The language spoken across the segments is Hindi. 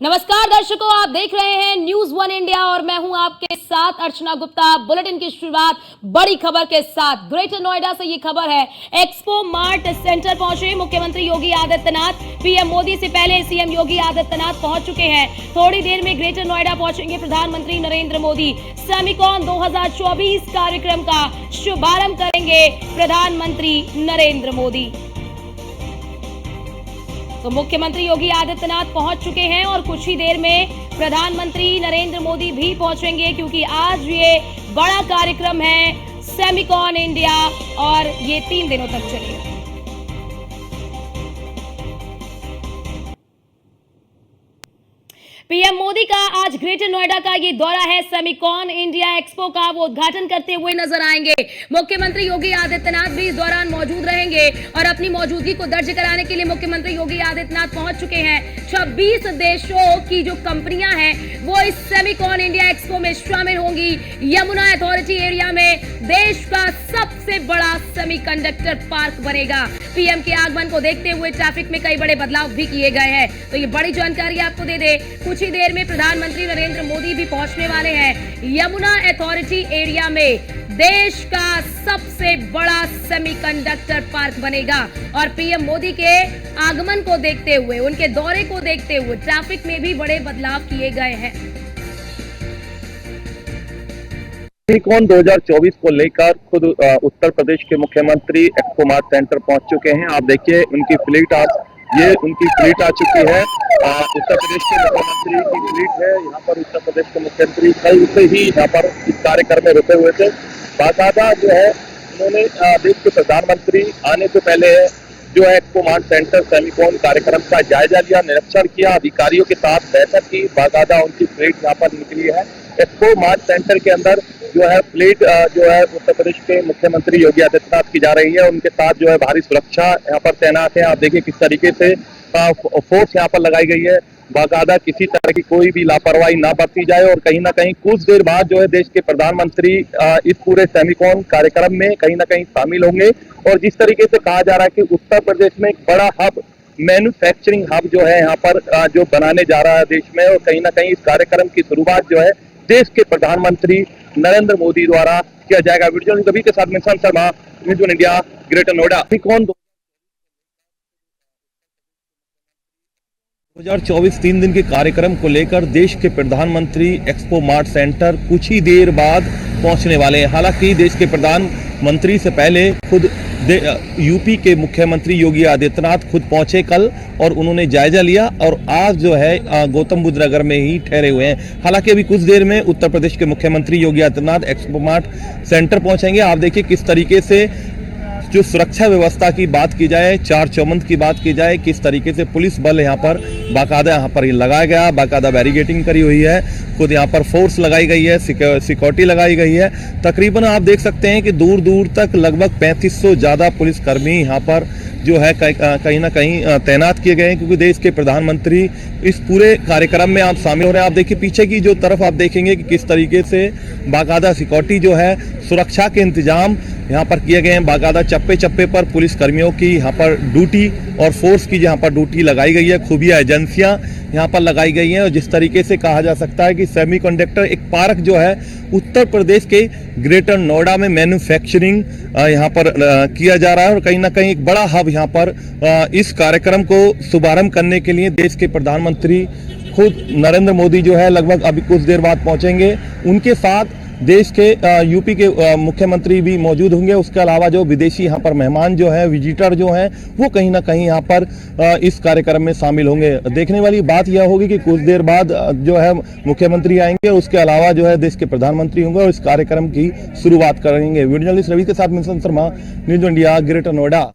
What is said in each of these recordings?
नमस्कार दर्शकों, आप देख रहे हैं न्यूज वन इंडिया और मैं हूं आपके साथ अर्चना गुप्ता। बुलेटिन की शुरुआत बड़ी खबर के साथ। ग्रेटर नोएडा से ये खबर है। एक्सपो मार्ट सेंटर पहुंचे मुख्यमंत्री योगी आदित्यनाथ। पीएम मोदी से पहले सीएम योगी आदित्यनाथ पहुंच चुके हैं। थोड़ी देर में ग्रेटर नोएडा पहुंचेंगे प्रधानमंत्री नरेंद्र मोदी। सेमिकॉन 2024 कार्यक्रम का शुभारंभ करेंगे प्रधानमंत्री नरेंद्र मोदी। तो मुख्यमंत्री योगी आदित्यनाथ पहुंच चुके हैं और कुछ ही देर में प्रधानमंत्री नरेंद्र मोदी भी पहुंचेंगे, क्योंकि आज ये बड़ा कार्यक्रम है सेमिकॉन इंडिया और ये 3 दिनों तक चलेगा। पीएम मोदी का आज ग्रेटर नोएडा का ये दौरा है। सेमिकॉन इंडिया एक्सपो का वो उद्घाटन करते हुए नजर आएंगे। मुख्यमंत्री योगी आदित्यनाथ भी इस दौरान मौजूद रहेंगे और अपनी मौजूदगी को दर्ज कराने के लिए मुख्यमंत्री योगी आदित्यनाथ पहुंच चुके हैं। 26 देशों की जो कंपनियां हैं वो इस सेमिकॉन इंडिया एक्सपो में शामिल होंगी। यमुना अथॉरिटी एरिया में देश का सबसे बड़ा सेमीकंडक्टर पार्क बनेगा। पीएम के आगमन को देखते हुए ट्रैफिक में कई बड़े बदलाव भी किए गए हैं। तो ये बड़ी जानकारी आपको दे दे, कुछ ही देर में प्रधानमंत्री नरेंद्र मोदी भी पहुंचने वाले हैं। यमुना अथॉरिटी एरिया में देश का सबसे बड़ा सेमीकंडक्टर पार्क बनेगा और पीएम मोदी के आगमन को देखते हुए, उनके दौरे को देखते हुए ट्रैफिक में भी बड़े बदलाव किए गए हैं। सेमिकॉन 2024 को लेकर खुद उत्तर प्रदेश के मुख्यमंत्री एक्सपो मार्ट सेंटर पहुंच चुके हैं। आप देखिए उनकी फ्लीट आ चुकी है। उत्तर प्रदेश के मुख्यमंत्री की फ्लीट है। यहाँ पर उत्तर प्रदेश के मुख्यमंत्री कल से ही यहाँ पर इस कार्यक्रम में रुके हुए थे। बाकायदा जो है उन्होंने देश के प्रधानमंत्री आने से पहले जो है एक्सपो मार्ट सेंटर सेमिकॉन कार्यक्रम का जायजा लिया, निरीक्षण किया, अधिकारियों के साथ बैठक की। बाकायदा उनकी फ्लीट यहाँ पर निकली है। एक्सपो मार्ट सेंटर के अंदर जो है फ्लीट जो है उत्तर प्रदेश के मुख्यमंत्री योगी आदित्यनाथ की जा रही है। उनके साथ जो है भारी सुरक्षा यहाँ पर तैनात है। आप देखिए किस तरीके से फोर्स यहाँ पर लगाई गई है। बाकायदा किसी तरह की कोई भी लापरवाही ना बरती जाए और कहीं ना कहीं कुछ देर बाद जो है देश के प्रधानमंत्री इस पूरे सेमिकॉन कार्यक्रम में कहीं ना कहीं शामिल होंगे। और जिस तरीके से कहा जा रहा है कि उत्तर प्रदेश में एक बड़ा हब, मैन्युफैक्चरिंग हब जो है यहाँ पर जो बनाने जा रहा है देश में, और कहीं ना कहीं इस कार्यक्रम की शुरुआत जो है देश के प्रधानमंत्री नरेंद्र मोदी द्वारा किया जाएगा। वीडियो रवि के साथ mission Sharma, news one India, greater Noida. Semicon 2024 3 दिन के कार्यक्रम को लेकर देश के प्रधानमंत्री एक्सपो मार्ट सेंटर कुछ ही देर बाद पहुंचने वाले हैं। हालांकि देश के प्रधानमंत्री से पहले खुद यूपी के मुख्यमंत्री योगी आदित्यनाथ खुद पहुंचे कल और उन्होंने जायजा लिया और आज जो है गौतम बुद्ध नगर में ही ठहरे हुए हैं। हालांकि अभी कुछ देर में उत्तर प्रदेश के मुख्यमंत्री Yogi Adityanath expo mart centre पहुंचेंगे। आप देखिए किस तरीके से जो सुरक्षा व्यवस्था की बात की जाए, चार चौबंद की बात की जाए, किस तरीके से पुलिस बल यहाँ पर बाकायदा यहाँ पर लगाया गया, बाकायदा बैरिकेडिंग करी हुई है, खुद यहाँ पर फोर्स लगाई गई है, सिक्योरिटी लगाई गई है। तकरीबन आप देख सकते हैं कि दूर दूर तक लगभग 3500 ज़्यादा पुलिसकर्मी यहाँ पर जो है कहीं ना कहीं तैनात किए गए हैं, क्योंकि देश के प्रधानमंत्री इस पूरे कार्यक्रम में आप शामिल हो रहे हैं। आप देखिए पीछे की जो तरफ आप देखेंगे कि किस तरीके से बाकायदा सिक्योरिटी जो है, सुरक्षा के इंतजाम यहाँ पर किए गए हैं। बाकायदा चप्पे चप्पे पर पुलिस कर्मियों की यहाँ पर ड्यूटी और फोर्स की यहाँ पर ड्यूटी लगाई गई है। खुफिया एजेंसियाँ यहाँ पर लगाई गई हैं और जिस तरीके से कहा जा सकता है कि सेमीकंडक्टर एक पार्क जो है उत्तर प्रदेश के ग्रेटर नोएडा में मैन्युफैक्चरिंग यहाँ पर किया जा रहा है और कहीं ना कहीं एक बड़ा हब यहाँ पर इस कार्यक्रम को शुभारंभ करने के लिए देश के प्रधानमंत्री खुद नरेंद्र मोदी जो है लगभग अभी कुछ देर बाद पहुंचेंगे। उनके साथ देश के यूपी के मुख्यमंत्री भी मौजूद होंगे। उसके अलावा जो विदेशी यहाँ पर मेहमान जो हैं, विजिटर जो हैं, वो कहीं ना कहीं यहाँ पर इस कार्यक्रम में शामिल होंगे। देखने वाली बात यह होगी कि कुछ देर बाद जो है मुख्यमंत्री आएंगे, उसके अलावा जो है देश के प्रधानमंत्री होंगे और इस कार्यक्रम की शुरुआत करेंगे। वीडियो जर्नलिस्ट रवि के साथ mission Sharma, news India, greater Noida.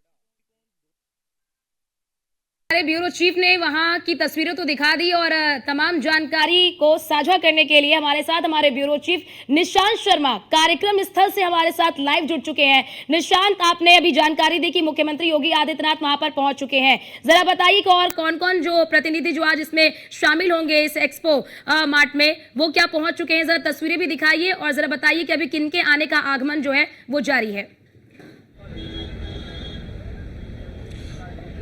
हमारे ब्यूरो चीफ ने वहां की तस्वीरें तो दिखा दी और तमाम जानकारी को साझा करने के लिए हमारे साथ हमारे ब्यूरो चीफ निशांत शर्मा कार्यक्रम स्थल से हमारे साथ लाइव जुड़ चुके हैं। निशांत, आपने अभी जानकारी दी कि मुख्यमंत्री योगी आदित्यनाथ वहां पर पहुंच चुके हैं। जरा बताइए कि और कौन कौन जो प्रतिनिधि जो आज इसमें शामिल होंगे इस एक्सपो मार्ट में, वो क्या पहुंच चुके हैं। जरा तस्वीरें भी दिखाइए और जरा बताइए कि अभी किनके आने का आगमन जो है वो जारी है।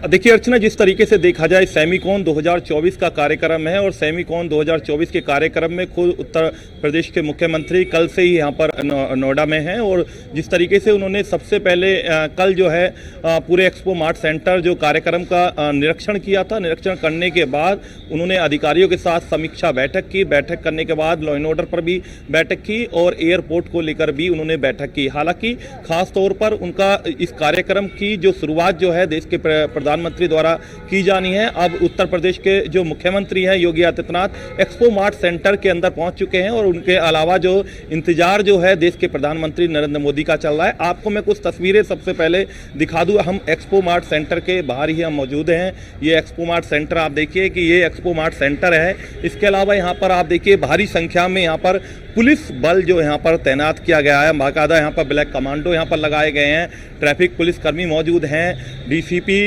देखिए अर्चना, जिस तरीके से देखा जाए सेमीकॉन 2024 का कार्यक्रम है और सेमीकॉन 2024 के कार्यक्रम में खुद उत्तर प्रदेश के मुख्यमंत्री कल से ही यहाँ पर नोएडा में हैं और जिस तरीके से उन्होंने सबसे पहले कल जो है पूरे एक्सपो मार्ट सेंटर जो कार्यक्रम का निरीक्षण किया था। निरीक्षण करने के बाद उन्होंने अधिकारियों के साथ समीक्षा बैठक की। बैठक करने के बाद लॉ एंड ऑर्डर पर भी बैठक की और एयरपोर्ट को लेकर भी उन्होंने बैठक की। हालांकि खास तौर पर उनका इस कार्यक्रम की जो शुरुआत जो है देश के प्रधानमंत्री द्वारा की जानी है। अब उत्तर प्रदेश के जो मुख्यमंत्री हैं Yogi Adityanath expo mart centre के अंदर पहुंच चुके हैं और उनके अलावा जो इंतजार जो है देश के प्रधानमंत्री नरेंद्र मोदी का चल रहा है। आपको मैं कुछ तस्वीरें सबसे पहले दिखा दूं। हम एक्सपो मार्ट सेंटर के बाहर ही हम मौजूद हैं। ये एक्सपो मार्ट सेंटर आप देखिए कि ये एक्सपो मार्ट सेंटर है। इसके अलावा यहाँ पर आप देखिए भारी संख्या में यहाँ पर पुलिस बल जो यहाँ पर तैनात किया गया है। बाकायदा यहाँ पर ब्लैक कमांडो यहाँ पर लगाए गए हैं। ट्रैफिक पुलिस कर्मी मौजूद हैं। डीसीपी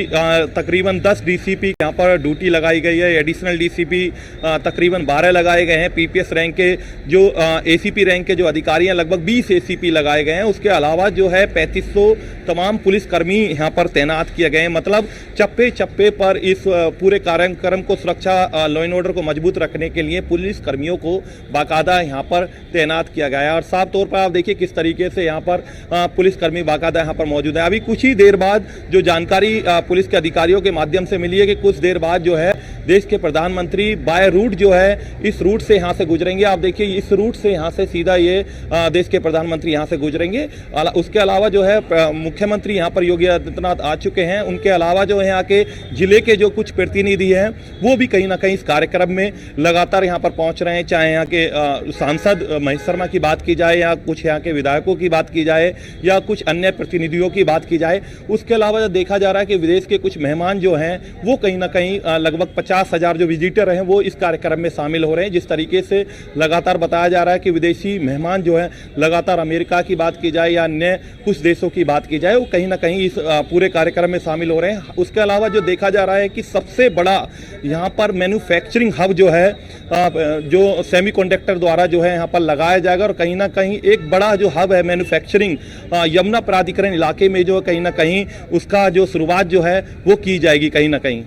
तकरीबन 10 डीसीपी यहाँ पर ड्यूटी लगाई गई है। एडिशनल डीसीपी तकरीबन 12 लगाए गए हैं। पीपीएस रैंक के जो एसीपी रैंक के जो अधिकारी हैं लगभग 20 एसीपी लगाए गए हैं। उसके अलावा जो है 3500 तमाम पुलिसकर्मी यहाँ पर तैनात किए गए हैं। मतलब चप्पे चप्पे पर इस पूरे कार्यक्रम को सुरक्षा लॉ एंड ऑर्डर को मजबूत रखने के लिए पुलिस कर्मियों को बाकायदा यहाँ पर तैनात किया गया है। और साफ तौर पर आप देखिए किस तरीके से यहाँ पर पुलिसकर्मी बाकायदा यहाँ पर मौजूद है। अभी कुछ ही देर बाद जो जानकारी पुलिस के अधिकारियों के माध्यम से मिली है कि कुछ देर बाद जो है देश के प्रधानमंत्री बाय रूट जो है इस रूट से यहाँ से गुजरेंगे। आप देखिए इस रूट से यहाँ से सीधा ये देश के प्रधानमंत्री यहाँ से गुजरेंगे। उसके अलावा जो है मुख्यमंत्री यहाँ पर योगी आदित्यनाथ आ चुके हैं। उनके अलावा जो है यहाँ के जिले के जो कुछ प्रतिनिधि हैं वो भी कहीं ना कहीं इस कार्यक्रम में लगातार यहाँ पर पहुँच रहे हैं। चाहे यहाँ के सांसद महेश शर्मा की बात की जाए या कुछ यहाँ के विधायकों की बात की जाए या कुछ अन्य प्रतिनिधियों की बात की जाए। उसके अलावा देखा जा रहा है कि विदेश के कुछ मेहमान जो हैं वो कहीं ना कहीं लगभग 50,000 जो विजिटर हैं वो इस कार्यक्रम में शामिल हो रहे हैं। जिस तरीके से लगातार बताया जा रहा है कि विदेशी मेहमान जो है लगातार अमेरिका की बात की जाए या अन्य कुछ देशों की बात की जाए वो कहीं ना कहीं इस पूरे कार्यक्रम में शामिल हो रहे हैं। उसके अलावा जो देखा जा रहा है कि सबसे बड़ा यहाँ पर मैन्युफैक्चरिंग हब जो है जो सेमीकंडक्टर द्वारा जो है यहाँ पर लगाया जाएगा और कहीं ना कहीं एक बड़ा जो हब है मैन्युफैक्चरिंग यमुना प्राधिकरण इलाके में जो कहीं ना कहीं उसका जो शुरुआत जो है वो की जाएगी कहीं ना कहीं।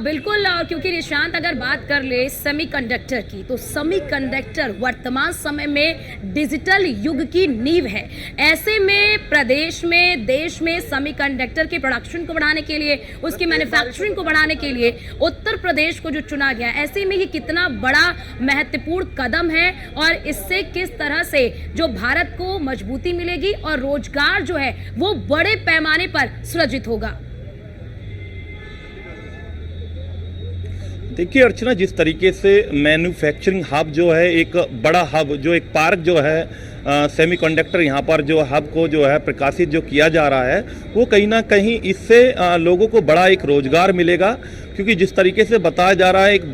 बिल्कुल। और क्योंकि निशांत अगर बात कर ले सेमीकंडक्टर की तो सेमीकंडक्टर वर्तमान समय में डिजिटल युग की नींव है। ऐसे में प्रदेश में देश में सेमीकंडक्टर के प्रोडक्शन को बढ़ाने के लिए उसकी मैन्युफैक्चरिंग को बढ़ाने के लिए उत्तर प्रदेश को जो चुना गया, ऐसे में ये कितना बड़ा महत्वपूर्ण कदम है और इससे किस तरह से जो भारत को मजबूती मिलेगी और रोजगार जो है वो बड़े पैमाने पर सृजित होगा। देखिए अर्चना, जिस तरीके से मैन्युफैक्चरिंग हब जो है एक बड़ा हब जो एक पार्क जो है सेमीकंडक्टर यहाँ पर जो हब को जो है प्रकाशित जो किया जा रहा है वो कहीं ना कहीं इससे लोगों को बड़ा एक रोजगार मिलेगा। क्योंकि जिस तरीके से बताया जा रहा है एक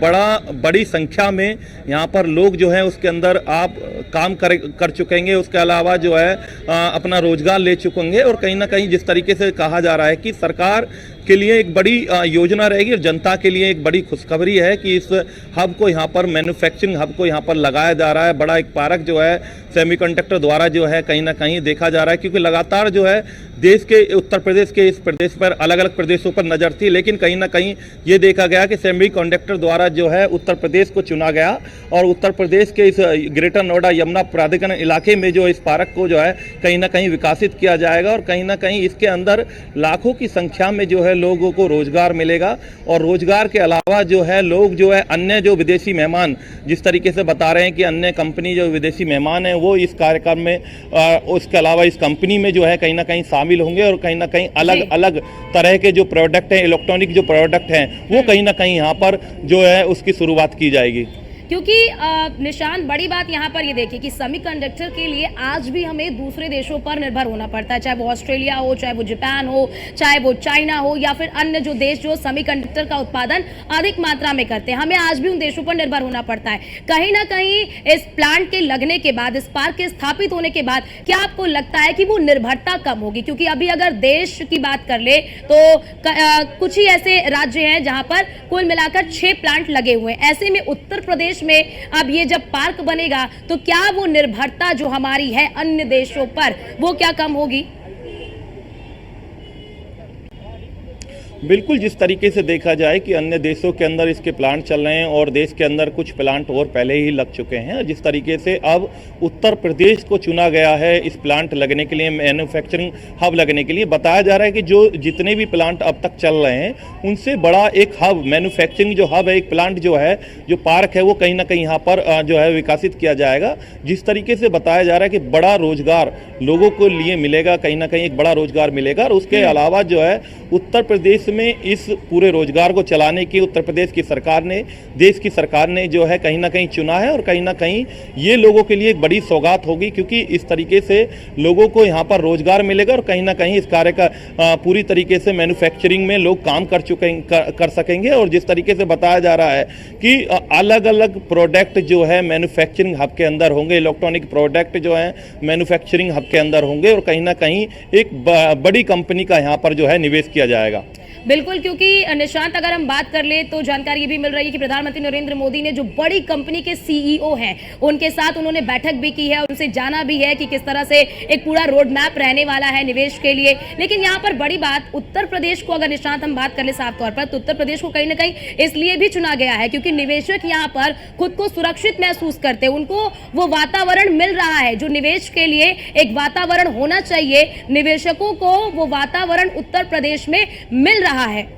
बड़ी संख्या में यहाँ पर लोग जो है उसके अंदर आप काम कर चुकेंगे। उसके अलावा जो है अपना रोजगार ले चुकेंगे और कहीं ना कहीं जिस तरीके से कहा जा रहा है कि सरकार के लिए एक बड़ी योजना रहेगी और जनता के लिए एक बड़ी खुशखबरी है कि इस हब को यहाँ पर मैन्युफैक्चरिंग हब को यहाँ पर लगाया जा रहा है। बड़ा एक पार्क जो है सेमीकंडक्टर द्वारा जो है कहीं ना कहीं देखा जा रहा है। क्योंकि लगातार जो है देश के उत्तर प्रदेश के इस प्रदेश पर अलग अलग प्रदेशों पर नज़र थी, लेकिन कहीं ना कहीं ये देखा गया कि सेमीकंडक्टर द्वारा जो है उत्तर प्रदेश को चुना गया और उत्तर प्रदेश के इस ग्रेटर नोएडा यमुना प्राधिकरण इलाके में जो इस पार्क को जो है कहीं ना कहीं विकसित किया जाएगा और कहीं ना कहीं इसके अंदर लाखों की संख्या में जो है लोगों को रोजगार मिलेगा। और रोजगार के अलावा जो है लोग जो है अन्य जो विदेशी मेहमान जिस तरीके से बता रहे हैं कि अन्य कंपनी जो विदेशी मेहमान हैं वो इस कार्यक्रम में उसके अलावा इस कंपनी में जो है कहीं ना कहीं शामिल होंगे और कहीं ना कहीं अलग अलग तरह के जो प्रोडक्ट हैं इलेक्ट्रॉनिक जो प्रोडक्ट हैं वो कहीं ना कहीं यहाँ पर जो है उसकी शुरुआत की जाएगी। क्योंकि निशान बड़ी बात यहाँ पर ये देखिए कि सेमीकंडक्टर के लिए आज भी हमें दूसरे देशों पर निर्भर होना पड़ता है, चाहे वो ऑस्ट्रेलिया हो, चाहे वो जापान हो, चाहे वो चाइना हो या फिर अन्य जो देश जो सेमीकंडक्टर का उत्पादन अधिक मात्रा में करते हैं। हमें आज भी उन देशों पर निर्भर होना पड़ता है। कहीं ना कहीं इस प्लांट के लगने के बाद, इस पार्क के स्थापित होने के बाद क्या आपको लगता है कि वो निर्भरता कम होगी? क्योंकि अभी अगर देश की बात कर ले तो कुछ ही ऐसे राज्य हैं जहां पर कुल मिलाकर 6 प्लांट लगे हुए हैं। ऐसे में उत्तर प्रदेश में अब ये जब पार्क बनेगा तो क्या वो निर्भरता जो हमारी है अन्य देशों पर वो क्या कम होगी? बिल्कुल, जिस तरीके से देखा जाए कि अन्य देशों के अंदर इसके प्लांट चल रहे हैं और देश के अंदर कुछ प्लांट और पहले ही लग चुके हैं, जिस तरीके से अब उत्तर प्रदेश को चुना गया है इस प्लांट लगने के लिए, मैन्युफैक्चरिंग हब लगने के लिए, बताया जा रहा है कि जो जितने भी प्लांट अब तक चल रहे हैं उनसे बड़ा एक हब, मैन्युफैक्चरिंग जो हब है, एक प्लांट जो है, जो पार्क है, वो कहीं ना कहीं यहाँ पर जो है विकसित किया जाएगा। जिस तरीके से बताया जा रहा है कि बड़ा रोजगार लोगों को लिए मिलेगा, कहीं ना कहीं एक बड़ा रोजगार मिलेगा। और उसके अलावा जो है उत्तर प्रदेश में इस पूरे रोजगार को चलाने की उत्तर प्रदेश की सरकार ने, देश की सरकार ने जो है कहीं ना कहीं चुना है। और कहीं ना कहीं ये लोगों के लिए एक बड़ी सौगात होगी, क्योंकि इस तरीके से लोगों को यहाँ पर रोजगार मिलेगा और कहीं ना कहीं इस कार्य का पूरी तरीके से मैन्युफैक्चरिंग में लोग काम कर सकेंगे। और जिस तरीके से बताया जा रहा है कि अलग अलग प्रोडक्ट जो है मैन्युफैक्चरिंग हब के अंदर होंगे, इलेक्ट्रॉनिक प्रोडक्ट जो है मैन्युफैक्चरिंग हब के अंदर होंगे और कहीं ना कहीं एक बड़ी कंपनी का यहाँ पर जो है निवेश किया जाएगा। बिल्कुल, क्योंकि निशांत अगर हम बात कर ले तो जानकारी ये भी मिल रही है कि प्रधानमंत्री नरेंद्र मोदी ने जो बड़ी कंपनी के सीईओ हैं उनके साथ उन्होंने बैठक भी की है, उनसे जाना भी है कि किस तरह से एक पूरा रोड मैप रहने वाला है निवेश के लिए। लेकिन यहाँ पर बड़ी बात, उत्तर प्रदेश को अगर निशांत हम बात कर ले साफ तौर पर, तो उत्तर प्रदेश को कहीं ना कहीं इसलिए भी चुना गया है क्योंकि निवेशक यहाँ पर खुद को सुरक्षित महसूस करते हैं, उनको वो वातावरण मिल रहा है जो निवेश के लिए एक वातावरण होना चाहिए, निवेशकों को वो वातावरण उत्तर प्रदेश में मिल रहा है।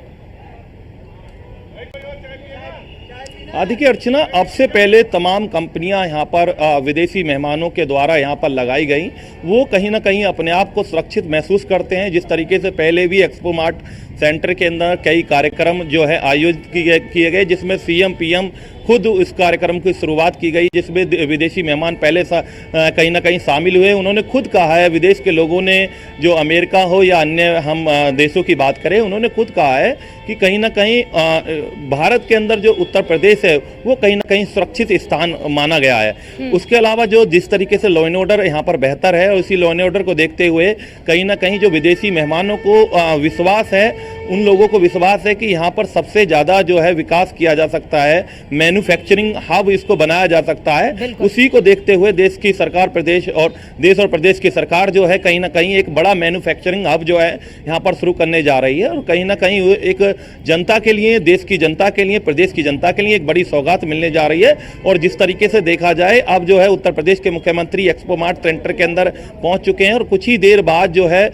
देखिए अर्चना, अब से पहले तमाम कंपनियां यहाँ पर विदेशी मेहमानों के द्वारा यहाँ पर लगाई गई, वो कहीं ना कहीं अपने आप को सुरक्षित महसूस करते हैं। जिस तरीके से पहले भी एक्सपो मार्ट सेंटर के अंदर कई कार्यक्रम जो है आयोजित किए गए, जिसमें सीएम पीएम खुद इस कार्यक्रम की शुरुआत की गई, जिसमें विदेशी मेहमान पहले कहीं ना कहीं शामिल हुए। उन्होंने खुद कहा है, विदेश के लोगों ने, जो अमेरिका हो या अन्य हम देशों की बात करें, उन्होंने खुद कहा है कि कहीं ना कहीं भारत के अंदर जो उत्तर प्रदेश है वो कहीं ना कहीं सुरक्षित स्थान माना गया है। उसके अलावा जो जिस तरीके से लॉ एंड ऑर्डर यहाँ पर बेहतर है, उसी लॉ एंड ऑर्डर को देखते हुए कहीं ना कहीं जो विदेशी मेहमानों को विश्वास है, उन लोगों को विश्वास है कि यहाँ पर सबसे ज़्यादा जो है विकास किया जा सकता है, मैन्युफैक्चरिंग हब इसको बनाया जा सकता है। उसी को देखते हुए देश की सरकार, देश और प्रदेश की सरकार जो है कहीं ना कहीं एक बड़ा मैन्युफैक्चरिंग हब जो है यहाँ पर शुरू करने जा रही है। और कहीं ना कहीं एक जनता के लिए, देश की जनता के लिए, प्रदेश की जनता के लिए एक बड़ी सौगात मिलने जा रही है। और जिस तरीके से देखा जाए, अब जो है उत्तर प्रदेश के मुख्यमंत्री एक्सपो मार्ट सेंटर के अंदर पहुंच चुके हैं और कुछ ही देर बाद जो है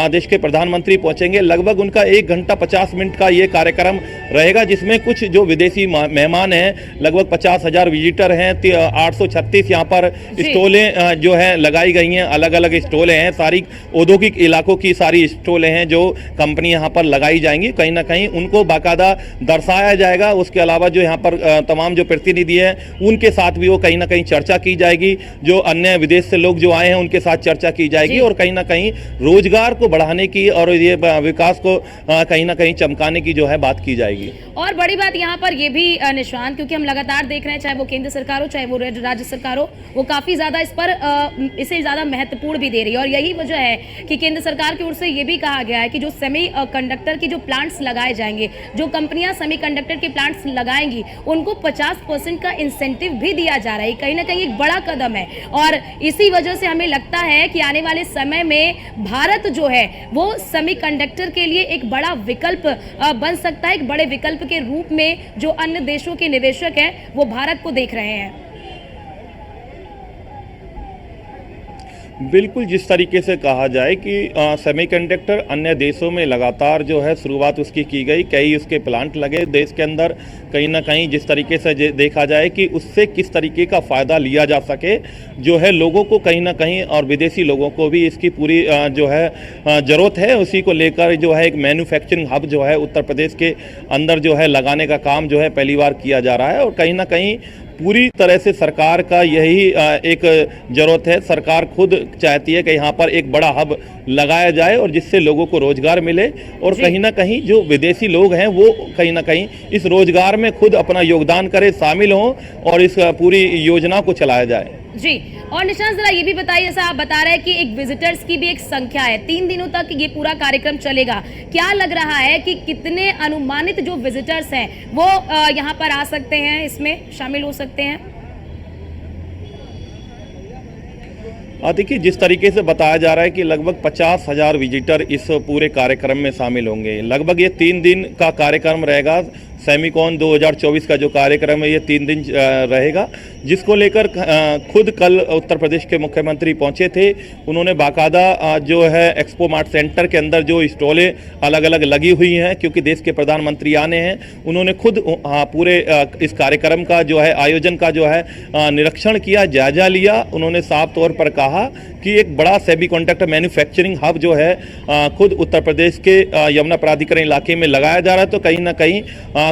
देश के प्रधानमंत्री पहुंचेंगे। लगभग उनका 1 घंटा 50 मिनट का ये कार्यक्रम रहेगा, जिसमें कुछ जो विदेशी मेहमान हैं, लगभग 50,000 विजिटर हैं, 836 यहाँ पर स्टॉलें जो है लगाई गई हैं, अलग अलग स्टॉलें हैं, सारी औद्योगिक इलाकों की सारी स्टॉलें हैं जो कंपनी यहाँ पर लगाई जाएंगी। कहीं ना कहीं उनको बाकायदा दर्शाया जाएगा। उसके अलावा जो यहाँ पर तमाम जो प्रतिनिधि हैं उनके साथ भी वो कहीं ना कहीं चर्चा की जाएगी, जो अन्य विदेश से लोग जो आए हैं उनके साथ चर्चा की जाएगी और कहीं ना कहीं रोजगार को बढ़ाने की और ये विकास को कहीं ना कहीं चमकाने की जो है बात की जाएगी। और बड़ी बात यहाँ पर ये भी निशांत, क्योंकि हम लगातार देख रहे हैं, चाहे वो केंद्र सरकार हो चाहे वो राज्य सरकार हो, वो काफी ज्यादा इस पर इसे ज्यादा महत्वपूर्ण भी दे रही है। और यही वजह है कि केंद्र सरकार की ओर से ये भी कहा गया है कि जो सेमी कंडक्टर की जो प्लांट्स लगाए जाएंगे, जो कंपनियां सेमी कंडक्टर के प्लांट्स लगाएंगी, उनको 50% का इंसेंटिव भी दिया जा रहा है। कहीं ना कहीं एक बड़ा कदम है और इसी वजह से हमें लगता है कि आने वाले समय में भारत जो है वो सेमीकंडक्टर के लिए एक बड़ा विकल्प बन सकता है। एक बड़े विकल्प के रूप में जो अन्य देशों के निवेशक हैं वो भारत को देख रहे हैं। बिल्कुल, जिस तरीके से कहा जाए कि सेमीकंडक्टर अन्य देशों में लगातार जो है शुरुआत उसकी की गई, कई उसके प्लांट लगे देश के अंदर, कहीं ना कहीं जिस तरीके से देखा जाए कि उससे किस तरीके का फ़ायदा लिया जा सके, जो है लोगों को कहीं ना कहीं और विदेशी लोगों को भी इसकी पूरी जो है ज़रूरत है। उसी को लेकर जो है एक मैन्युफैक्चरिंग हब जो है उत्तर प्रदेश के अंदर जो है लगाने का काम जो है पहली बार किया जा रहा है। और कहीं ना कहीं पूरी तरह से सरकार का यही एक ज़रूरत है, सरकार खुद चाहती है कि यहाँ पर एक बड़ा हब लगाया जाए और जिससे लोगों को रोजगार मिले और कहीं ना कहीं जो विदेशी लोग हैं वो कहीं ना कहीं इस रोजगार में खुद अपना योगदान करें, शामिल हों और इस पूरी योजना को चलाया जाए। जी, और निशांत जरा ये भी बताइए, जैसा आप बता रहे हैं कि एक विजिटर्स की भी एक संख्या है, 3 दिनों तक ये पूरा कार्यक्रम चलेगा, क्या लग रहा है कि कितने अनुमानित जो विजिटर्स हैं वो यहाँ पर आ सकते हैं, इसमें शामिल हो सकते हैं? देखिए, जिस तरीके से बताया जा रहा है कि लगभग 50,000 विजिटर इस पूरे कार्यक्रम में शामिल होंगे। लगभग ये 3 दिन का कार्यक्रम रहेगा। सेमिकॉन 2024 का जो कार्यक्रम है ये 3 दिन रहेगा, जिसको लेकर खुद कल उत्तर प्रदेश के मुख्यमंत्री पहुंचे थे। उन्होंने बाकायदा जो है एक्सपो मार्ट सेंटर के अंदर जो स्टॉलें अलग अलग लगी हुई हैं, क्योंकि देश के प्रधानमंत्री आने हैं, उन्होंने खुद पूरे इस कार्यक्रम का जो है आयोजन का जो है निरीक्षण किया, जायजा लिया। उन्होंने साफ तौर पर कहा कि एक बड़ा सेमीकंडक्टर मैन्युफैक्चरिंग हब जो है खुद उत्तर प्रदेश के यमुना प्राधिकरण इलाके में लगाया जा रहा है। तो कहीं ना कहीं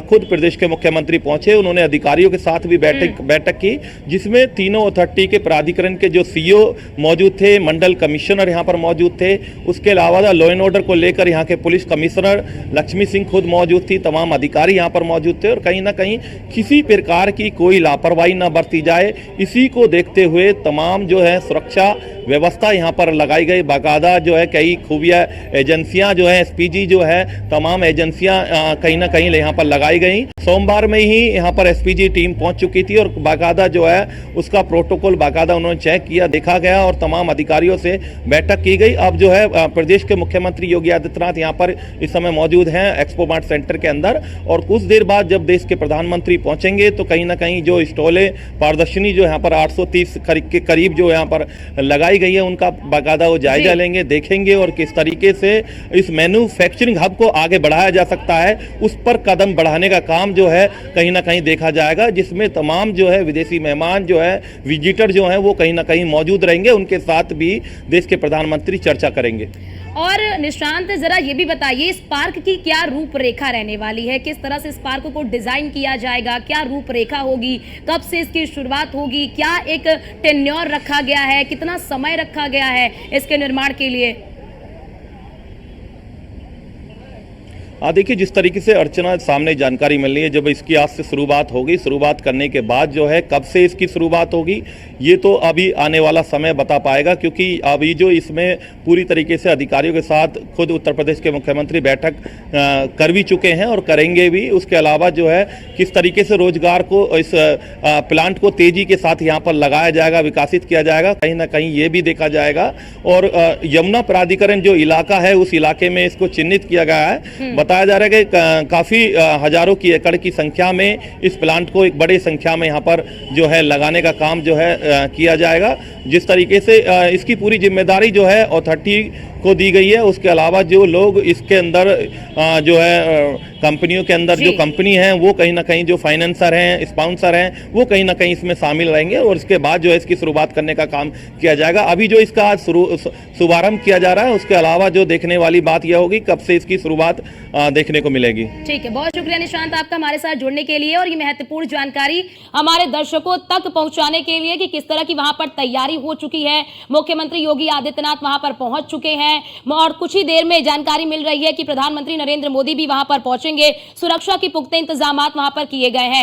खुद प्रदेश के मुख्यमंत्री पहुंचे, उन्होंने अधिकारियों के साथ भी बैठक की, जिसमें तीनों अथॉरिटी के प्राधिकरण के जो सीईओ मौजूद थे, मंडल कमिश्नर यहां पर मौजूद थे। उसके अलावा लॉ एंड ऑर्डर को लेकर यहां के पुलिस कमिश्नर लक्ष्मी सिंह खुद मौजूद थी, तमाम अधिकारी यहां पर मौजूद थे। और कहीं ना कहीं किसी प्रकार की कोई लापरवाही न बरती जाए, इसी को देखते हुए तमाम जो है सुरक्षा व्यवस्था यहाँ पर लगाई गई। बाकायदा जो है कई खुफिया एजेंसियां जो है, एसपीजी जो है, तमाम एजेंसियां कहीं ना कहीं यहाँ पर लगाई गई। सोमवार में ही यहाँ पर एसपीजी टीम पहुंच चुकी थी और बाकायदा जो है उसका प्रोटोकॉल बाकायदा उन्होंने चेक किया, देखा गया और तमाम अधिकारियों से बैठक की गई। अब जो है प्रदेश के मुख्यमंत्री योगी आदित्यनाथ यहाँ पर इस समय मौजूद हैं एक्सपो मार्ट सेंटर के अंदर, और कुछ देर बाद जब देश के प्रधानमंत्री पहुंचेंगे तो कहीं ना कहीं जो स्टॉलें प्रदर्शनी जो यहाँ पर 830 के करीब जो यहाँ पर लगाई गई है, उनका बाकायदा वो जायजा लेंगे, देखेंगे और किस तरीके से इस मैन्युफैक्चरिंग हब को आगे बढ़ाया जा सकता है, उस पर कदम बढ़ाने का काम जो है कहीं ना कहीं देखा जाएगा, जिसमें तमाम जो है विदेशी मेहमान जो है, विजिटर जो है वो कहीं ना कहीं मौजूद रहेंगे। उनके साथ भी देश के प्रधानमंत्री चर्चा करेंगे। और निशांत, जरा ये भी बताइए इस पार्क की क्या रूपरेखा रहने वाली है, किस तरह से इस पार्क को डिजाइन किया जाएगा, क्या रूपरेखा होगी, कब से इसकी शुरुआत होगी, क्या एक टेन्योर रखा गया है, कितना समय रखा गया है इसके निर्माण के लिए? देखिए, जिस तरीके से अर्चना सामने जानकारी मिल रही है, जब इसकी आज से शुरुआत होगी, शुरुआत करने के बाद जो है कब से इसकी शुरुआत होगी ये तो अभी आने वाला समय बता पाएगा, क्योंकि अभी जो इसमें पूरी तरीके से अधिकारियों के साथ खुद उत्तर प्रदेश के मुख्यमंत्री बैठक कर भी चुके हैं और करेंगे भी। उसके अलावा जो है किस तरीके से रोजगार को, इस प्लांट को तेजी के साथ यहाँ पर लगाया जाएगा, विकासित किया जाएगा, कहीं ना कहीं ये भी देखा जाएगा। और यमुना प्राधिकरण जो इलाका है उस इलाके में इसको चिन्हित किया गया है। बताया जा रहा है कि काफी हजारों की एकड़ की संख्या में इस प्लांट को एक बड़ी संख्या में यहाँ पर जो है लगाने का काम जो है किया जाएगा। जिस तरीके से इसकी पूरी जिम्मेदारी जो है अथॉरिटी को दी गई है, उसके अलावा जो लोग इसके अंदर जो है कंपनियों के अंदर जो कंपनी है वो कहीं ना कहीं जो फाइनेंसर हैं, स्पॉन्सर हैं, वो कहीं ना कहीं इसमें शामिल रहेंगे और इसके बाद जो है इसकी शुरुआत करने का काम किया जाएगा। अभी जो इसका शुभारंभ किया जा रहा है, उसके अलावा जो देखने वाली बात यह होगी कब से इसकी शुरुआत देखने को मिलेगी। ठीक है, बहुत शुक्रिया निशांत आपका हमारे साथ जुड़ने के लिए और ये महत्वपूर्ण जानकारी हमारे दर्शकों तक पहुंचाने के लिए कि किस तरह की वहां पर तैयारी हो चुकी है। मुख्यमंत्री योगी आदित्यनाथ वहां पर पहुंच चुके हैं और कुछ ही देर में जानकारी मिल रही है कि प्रधानमंत्री नरेंद्र मोदी भी वहां पर पहुंचेंगे। सुरक्षा के पुख्ते इंतजाम वहां पर किए गए हैं।